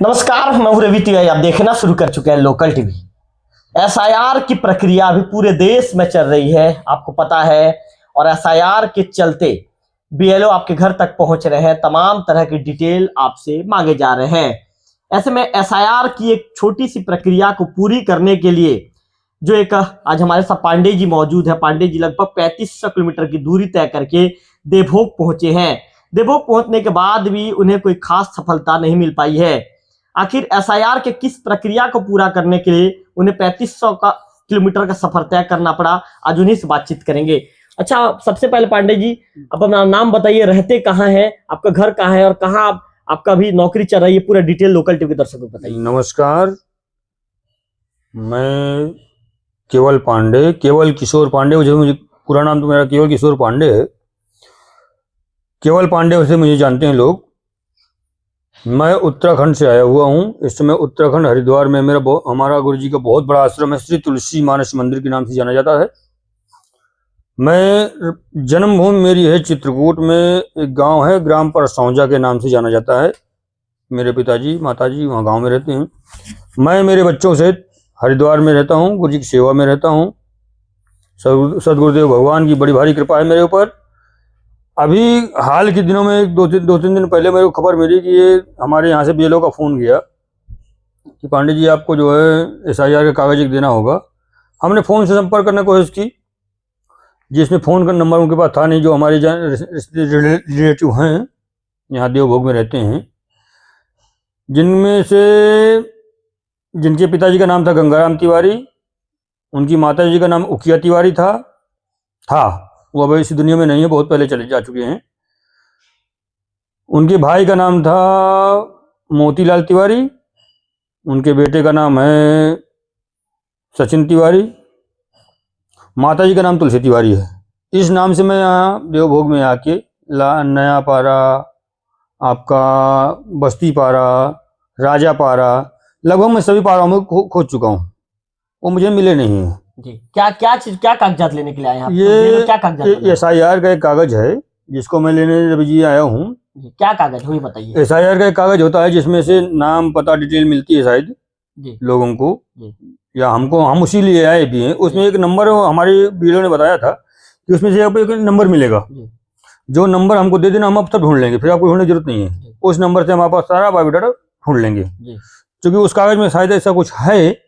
नमस्कार, मैं हूं रवि तिवारी। आप देखना शुरू कर चुके हैं लोकल टीवी। एसआईआर की प्रक्रिया अभी पूरे देश में चल रही है, आपको पता है। और एसआईआर के चलते बीएलओ आपके घर तक पहुंच रहे हैं, तमाम तरह की डिटेल आपसे मांगे जा रहे हैं। ऐसे में एसआईआर की एक छोटी सी प्रक्रिया को पूरी करने के लिए जो एक आज हमारे साथ पांडे जी मौजूद है। पांडे जी लगभग 3500 किलोमीटर की दूरी तय करके देवभोग पहुंचे हैं। देवभोग पहुंचने के बाद भी उन्हें कोई खास सफलता नहीं मिल पाई है। आखिर एसआईआर के किस प्रक्रिया को पूरा करने के लिए उन्हें 3500 किलोमीटर का सफर तय करना पड़ा, आज उन्हीं से बातचीत करेंगे। अच्छा, सबसे पहले पांडे जी, अब अपना नाम बताइए, रहते कहाँ हैं, आपका घर कहाँ है और कहाँ आपका भी नौकरी चल रही है, पूरा डिटेल लोकल टीवी दर्शकों को बताइए। नमस्कार, मैं केवल पांडे, केवल किशोर पांडे, मुझे पूरा नाम तो मेरा केवल किशोर पांडे है। केवल पांडे से मुझे जानते हैं लोग। मैं उत्तराखंड से आया हुआ हूँ। इस समय उत्तराखंड हरिद्वार में हमारा गुरु जी का बहुत बड़ा आश्रम है, श्री तुलसी मानस मंदिर के नाम से जाना जाता है। मैं जन्मभूमि मेरी है चित्रकूट में, एक गांव है ग्राम परसौजा के नाम से जाना जाता है। मेरे पिताजी माताजी वहाँ गांव में रहते हैं। मैं मेरे बच्चों से हरिद्वार में रहता हूँ, गुरु जी की सेवा में रहता हूँ। सदगुरुदेव भगवान की बड़ी भारी कृपा है मेरे ऊपर। अभी हाल के दिनों में दो तीन दिन पहले मेरे को खबर मिली कि ये हमारे यहाँ से बीएलओ का फ़ोन गया कि पांडे जी आपको जो है एसआईआर का कागज एक देना होगा। हमने फ़ोन से संपर्क करने की कोशिश की, जिसमें फ़ोन का नंबर उनके पास था नहीं, जो हमारे रिलेटिव हैं यहाँ देवभोग में रहते हैं, जिनमें से जिनके पिताजी का नाम था गंगाराम तिवारी, उनकी माता जी का नाम उकिया तिवारी था। वो अब इसी दुनिया में नहीं है, बहुत पहले चले जा चुके हैं। उनके भाई का नाम था मोतीलाल तिवारी, उनके बेटे का नाम है सचिन तिवारी, माता जी का नाम तुलसी तिवारी है। इस नाम से मैं यहाँ देवभोग में आके नया पारा, आपका बस्ती पारा, राजा पारा, लगभग मैं सभी पाराओं में खोज चुका हूँ। वो मुझे मिले नहीं हैं जी। क्या कागजात लेने के लिए आए हैं आप? ये क्या कागजात? एसआईआर का एक कागज है जिसको मैं लेने रवि जी आया हूँ। क्या कागज हुई बताइए। एसआईआर का एक कागज होता है जिसमें से नाम पता डिटेल मिलती है शायद लोगों को, या हमको, हम उसी लिए आए भी हैं। उसमें एक नंबर हमारे बीएलओ ने बताया था कि उसमें से आपको एक नंबर मिलेगा, जो नंबर हमको दे देना, हम अब तक ढूंढ लेंगे, फिर आपको ढूंढने की जरूरत नहीं है। उस नंबर से हम आपका सारा बायोडाटा ढूंढ लेंगे, क्योंकि उस कागज में शायद ऐसा कुछ है,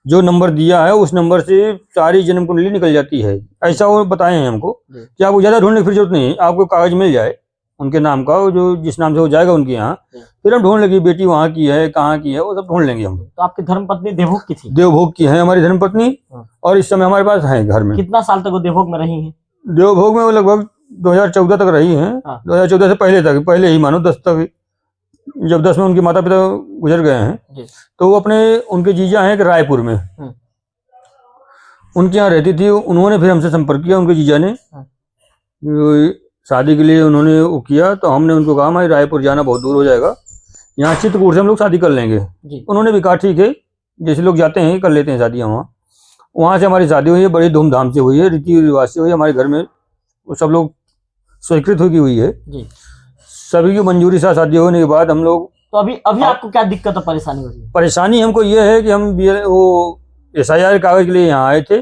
जो नंबर दिया है उस नंबर से सारी जन्म कुंडली निकल जाती है, ऐसा वो बताए हैं हमको कि आपको ज़्यादा ढूंढने की फिर जरूरत नहीं है। आपको कागज मिल जाए उनके नाम का, जो जिस नाम से हो जाएगा उनके यहाँ, फिर हम ढूंढ लेंगे बेटी वहाँ की है, कहाँ की है, वो सब ढूंढ लेंगे हम। तो आपकी धर्मपत्नी देवभोग की थी? देवभोग की है हमारी धर्मपत्नी, और इस समय हमारे पास है घर में। कितना साल तक वो देवभोग में रही है? देवभोग में वो लगभग 2014 तक रही है। 2014 से पहले ही मानो 10 तक, जब 10 में उनके माता पिता गुजर गए हैं, तो वो उनके जीजा हैं रायपुर में, उनके यहाँ रहती थी। उन्होंने फिर हमसे संपर्क किया, उनके जीजा ने शादी के लिए उन्होंने वो किया, तो हमने उनको कहा हमारे रायपुर जाना बहुत दूर हो जाएगा, यहाँ चित्रकूट से हम लोग शादी कर लेंगे। उन्होंने भी कहा ठीक है, जैसे लोग जाते हैं कर लेते हैं शादियाँ। वहाँ से हमारी शादी हुई है, बड़ी धूमधाम से हुई है, रीति रिवाज से हुई है। हमारे घर में सब लोग स्वीकृत हुई है, सभी की मंजूरी से शादी होने के बाद हम लोग। तो अभी आपको क्या दिक्कत और परेशानी हो रही है? परेशानी हमको ये है कि हम वो एसआईआर कागज के लिए यहाँ आए थे,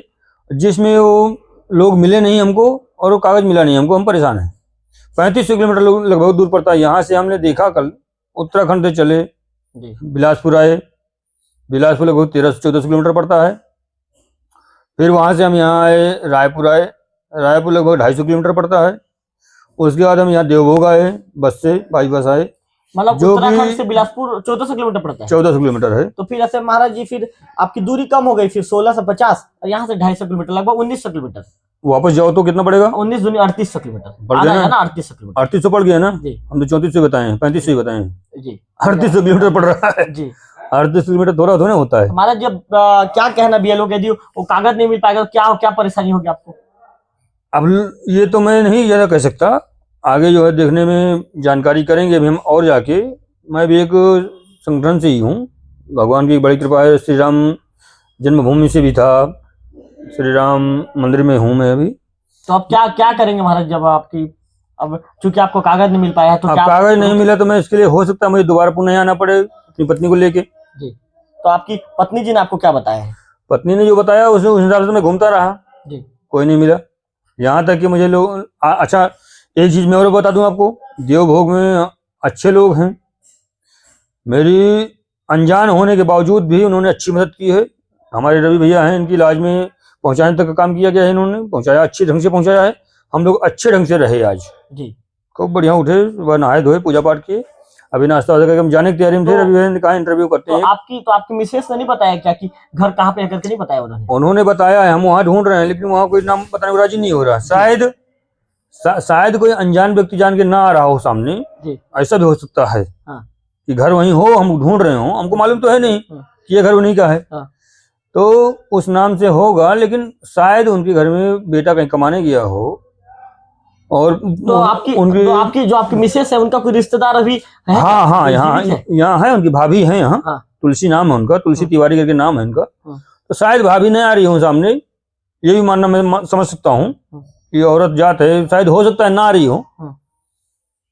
जिसमें वो लोग मिले नहीं हमको, और वो कागज मिला नहीं हमको, हम परेशान हैं। 3500 किलोमीटर लगभग दूर पड़ता है यहाँ से। हमने देखा, कल उत्तराखंड से चले बिलासपुर आए, बिलासपुर लगभग 1300 1400 किलोमीटर पड़ता है। फिर वहाँ से हम यहाँ आए, रायपुर आए, रायपुर लगभग 250 किलोमीटर पड़ता है। उसके बाद हम यहाँ देवभोग आए, बस से बाई बस आए, मतलब उत्तराखंड से बिलासपुर 1400 किलोमीटर पड़ता है। 1400 किलोमीटर है। तो फिर ऐसे महाराज जी, फिर आपकी दूरी कम हो गई, फिर 16 से 50 और यहाँ से 250 किलोमीटर, लगभग 1900 किलोमीटर। वापस जाओ तो कितना पड़ेगा? 19 दूनी 3800 किलोमीटर पड़ गया ना? 3800 किलोमीटर। 3800 पड़ गया ना? हम तो 3400 बताए हैं, 3500 बताए हैं जी। 3800 किलोमीटर पड़ रहा है जी। 3800 किलोमीटर थोड़ा थोड़ा होता है हमारा। जब क्या कहना बीएलओ कह दियो वो कागज नहीं मिल पाएगा, तो क्या परेशानी होगी आपको? अब ये तो मैं नहीं ज्यादा कह सकता, आगे जो है देखने में जानकारी करेंगे अभी हम। और जाके मैं भी एक संगठन से ही हूँ, भगवान की बड़ी कृपा है, श्री राम जन्मभूमि से भी था, श्री राम मंदिर में हूँ मैं अभी। तो अब क्या करेंगे महाराज, जब आपकी अब चूंकि आपको कागज नहीं मिल पाया है, तो कागज नहीं मिला तो मैं इसके लिए हो सकता है मुझे दोबारा पुनः आना पड़े, अपनी पत्नी को लेके। जी। तो आपकी पत्नी जी ने आपको क्या बताया है? पत्नी ने जो बताया उस हिसाब से मैं घूमता रहा जी। कोई नहीं मिला। यहाँ तक कि मुझे लोग अच्छा एक चीज मैं और बता दूं आपको, देवभोग में अच्छे लोग हैं। मेरी अनजान होने के बावजूद भी उन्होंने अच्छी मदद की है। हमारे रवि भैया हैं, इनकी इलाज में पहुंचाने तक का काम किया गया है, इन्होंने पहुंचाया, अच्छे ढंग से पहुंचाया है। हम लोग अच्छे ढंग से रहे आज जी। खूब बढ़िया उठे, सुबह नहाए धोए, पूजा पाठ किए, अभी नाश्ता वास्ता करके हम जाने की तैयारी में थे। रवि भैया ने कहा इंटरव्यू करते हैं। आपकी मिसेस ने नहीं बताया क्या कि घर कहाँ पे है करके नहीं बताया उन्होंने? उन्होंने बताया है, हम वहाँ ढूंढ रहे हैं, लेकिन वहाँ कोई नाम बताने को राजी नहीं हो रहा। शायद कोई अनजान व्यक्ति जान के ना आ रहा हो सामने, ऐसा भी हो सकता है। हाँ। कि घर वहीं हो, हम ढूंढ रहे हो, हमको मालूम तो है नहीं कि ये घर उन्हीं का है। हाँ। तो उस नाम से होगा, लेकिन शायद उनके घर में बेटा कहीं कमाने गया हो। और तो आपकी जो आपकी मिसेस है उनका कोई रिश्तेदार अभी है? हाँ, यहाँ है, उनकी भाभी है यहाँ। हाँ। तुलसी नाम है उनका, तुलसी तिवारी करके नाम है उनका। हाँ। तो शायद भाभी नहीं आ रही हूँ सामने, ये भी मानना मैं समझ सकता हूँ कि औरत जात है, शायद हो सकता है ना आ रही हो।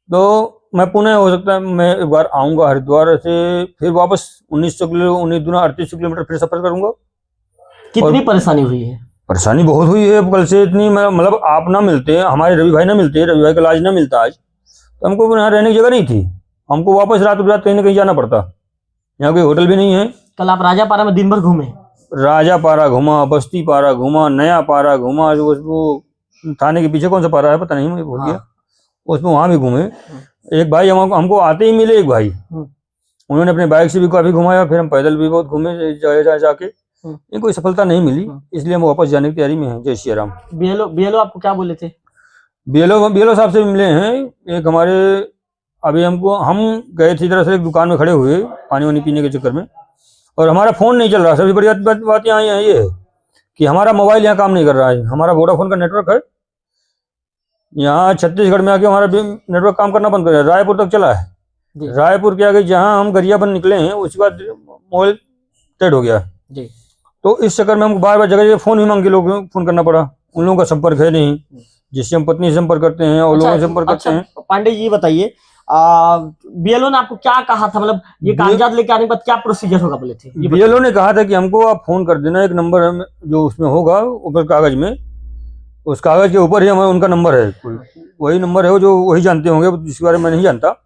तो मैं पुणे हो सकता है मैं एक बार आऊंगा हरिद्वार से, फिर वापस 19 किलोमीटर फिर सफर करूंगा। कितनी परेशानी हुई है? परेशानी बहुत हुई है कल से, इतनी मतलब आप ना मिलते, हमारे रवि भाई ना मिलते, रवि भाई का इलाज ना मिलता आज, तो हमको यहाँ रहने की जगह नहीं थी। हमको वापस रात कहीं ना कहीं जाना पड़ता, यहाँ कोई होटल भी नहीं है। कल आप राजापारा में दिन भर घूमे? राजापारा घूमा, बस्ती पारा घूमा, नया पारा घूमा, वो थाने के पीछे कौन सा पारा है पता नहीं, मुझे भूल गया, उसमें वहां भी घूमे। एक भाई हमको आते ही मिले, एक भाई, उन्होंने अपने बाइक से भी काफी घुमाया, फिर हम पैदल भी बहुत घूमे जाके, ये कोई सफलता नहीं मिली, इसलिए हम वापस जाने की तैयारी में हैं। जय श्री राम। बीएलओ आपको क्या बोले थे? बीएलओ साहब से मिले हैं। एक हमारे अभी हम गए थे इधर से एक दुकान में खड़े हुए पानी वानी पीने के चक्कर में, और हमारा फोन नहीं चल रहा। सबसे बड़ी बात यहाँ ये है कि हमारा मोबाइल यहाँ काम नहीं कर रहा है। हमारा वोडाफोन का नेटवर्क है, यहाँ छत्तीसगढ़ में आके हमारा नेटवर्क काम करना बंद कर दिया। रायपुर तक चला है, रायपुर के आगे जहाँ हम गरियाबंद निकले हैं उसके बाद मोबाइल डेड हो गया जी। तो इस चक्कर में हमको बार बार जगह फोन भी मांग के लोग फोन करना पड़ा। उन लोगों का संपर्क है नहीं, जिससे हम पत्नी से संपर्क करते हैं और लोगों से संपर्क करते हैं। पांडे जी बताइए, बीएलओ ने आपको क्या कहा था, मतलब ये कागजात लेके आने के बाद क्या प्रोसीजर होगा बोले थे? बीएलओ ने कहा था कि हमको आप फोन कर देना, एक नंबर जो उसमें होगा ऊपर कागज में, उस कागज के ऊपर ही हमारा उनका नंबर है, वही नंबर है जो वही जानते होंगे, जिसके बारे में मैं नहीं जानता।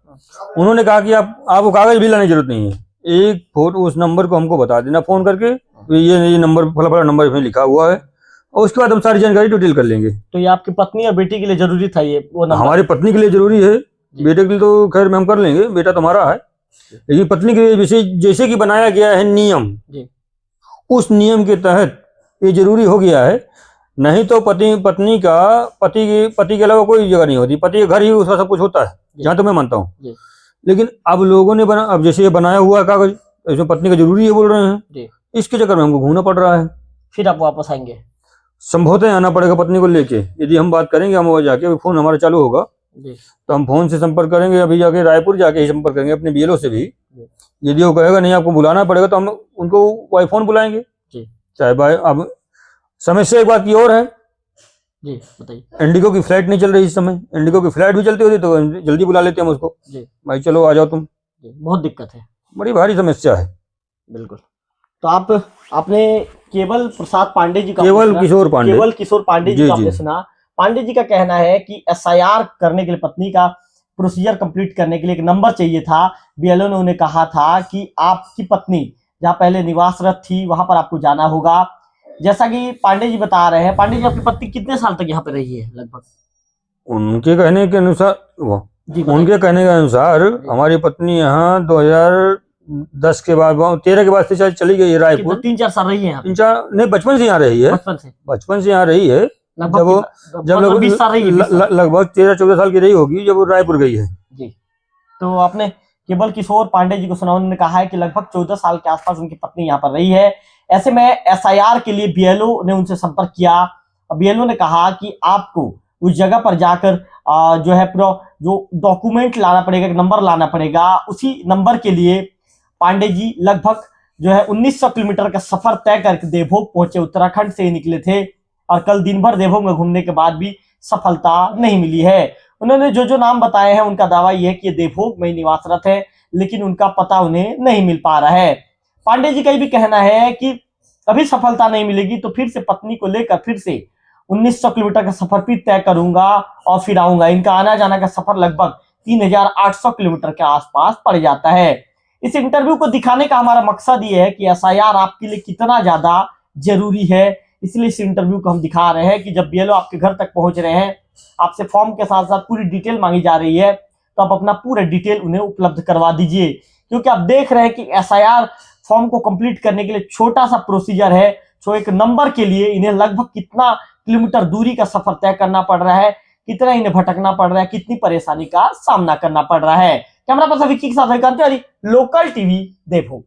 उन्होंने कहा कि आपको कागज भी लाने की जरूरत नहीं है, एक फोटो उस नंबर को हमको बता देना फोन करके, ये नंबर फला नंबर इसमें लिखा हुआ है, और उसके बाद हम सारी जानकारी डिटेल कर लेंगे। तो ये आपकी पत्नी और बेटी के लिए जरूरी था ये वो नंबर? हमारी पत्नी के लिए जरूरी है, बेटे के लिए तो खैर हम कर लेंगे, बेटा तो हमारा है, लेकिन पत्नी के लिए जैसे कि बनाया गया है नियम, उस नियम के तहत ये जरूरी हो गया है। नहीं तो पत्नी के अलावा कोई जगह नहीं होती, पति के घर ही उसका सब कुछ होता है, जहाँ तो मैं मानता हूँ। लेकिन अब लोगों ने अब जैसे ये बनाया हुआ है कागज, इसमें पत्नी का जरूरी है बोल रहे हैं, इसके चक्कर में हमको घूमना पड़ रहा है। फिर आप वापस आएंगे? संभवतः आना पड़ेगा पत्नी को लेके। यदि हम बात करेंगे, हम जाके फोन हमारा चालू होगा तो हम फोन से संपर्क करेंगे, अभी जाके रायपुर जाके ही संपर्क करेंगे अपने बीएलओ से भी। यदि वो कहेगा नहीं आपको बुलाना पड़ेगा तो हम उनको बाई फोन बुलाएंगे, चाहे बाय। अब समस्या एक बात की और है जी, बताइए। इंडिगो की फ्लाइट नहीं चल रही इस समय, इंडिगो की फ्लाइट भी चलती होती तो जल्दी बुला लेते हम उसको, भाई चलो आ जाओ तुम। बहुत दिक्कत है, बड़ी भारी समस्या है। बिल्कुल। तो आपने केवल प्रसाद पांडे जी का, केवल किशोर पांडे जी का आपने सुना। पांडे जी का कहना है कि एसआईआर करने के लिए, पत्नी का प्रोसीजर कंप्लीट करने के लिए एक नंबर चाहिए था। बीएलओ ने उन्हें कहा था कि आपकी पत्नी जहाँ पहले निवासरत थी वहां पर आपको जाना होगा। जैसा कि पांडे जी बता रहे हैं, पांडे जी आपकी पत्नी कितने साल तक यहाँ पे रही है लगभग? उनके कहने के अनुसार हमारी पत्नी यहाँ 2010 के बाद 13 के बाद से चली गई है रायपुर। 3-4 साल रही है? नहीं, बचपन से यहाँ रही है, बचपन से यहाँ रही है। जब 20 साल रही है, लगभग 13-14 साल की रही होगी जब वो रायपुर गई है जी। तो आपने केवल किशोर पांडे जी को सुना, उन्होंने कहा है कि लगभग 14 साल के आसपास उनकी पत्नी यहाँ पर रही है। ऐसे में एसआईआर के लिए बीएलओ ने उनसे संपर्क किया। बीएलओ ने कहा कि आपको उस जगह पर जाकर जो है जो डॉक्यूमेंट लाना पड़ेगा, एक नंबर लाना पड़ेगा। उसी नंबर के लिए पांडे जी लगभग जो है 1900 किलोमीटर का सफर तय करके देवभोग पहुंचे। उत्तराखंड से ही निकले थे और कल दिन भर देवभोग में घूमने के बाद भी सफलता नहीं मिली है। उन्होंने जो नाम बताए हैं उनका दावा यह है कि ये देवभोग में निवासरत है। लेकिन उनका पता उन्हें नहीं मिल पा रहा है। पांडे जी का भी कहना है कि अभी सफलता नहीं मिलेगी तो फिर से पत्नी को लेकर फिर से 1900 किलोमीटर का सफर भी तय करूंगा और फिर आऊंगा। इनका आना जाना का सफर लगभग 3800 किलोमीटर के आसपास पड़ जाता है। इस इंटरव्यू को दिखाने का हमारा मकसद ये है कि एसआईआर आपके लिए कितना ज्यादा जरूरी है, इसलिए इस इंटरव्यू को हम दिखा रहे हैं कि जब बीएलओ आपके घर तक पहुंच रहे हैं, आपसे फॉर्म के साथ साथ पूरी डिटेल मांगी जा रही है, तो आप अपना पूरा डिटेल उन्हें उपलब्ध करवा दीजिए। क्योंकि आप देख रहे हैं कि एसआईआर फॉर्म को कंप्लीट करने के लिए छोटा सा प्रोसीजर है, तो एक नंबर के लिए इन्हें लगभग कितना किलोमीटर दूरी का सफर तय करना पड़ रहा है, कितना इन्हें भटकना पड़ रहा है, कितनी परेशानी का सामना करना पड़ रहा है। कैमरा पर्सन विक्की के साथ लोकल टीवी देवभोग।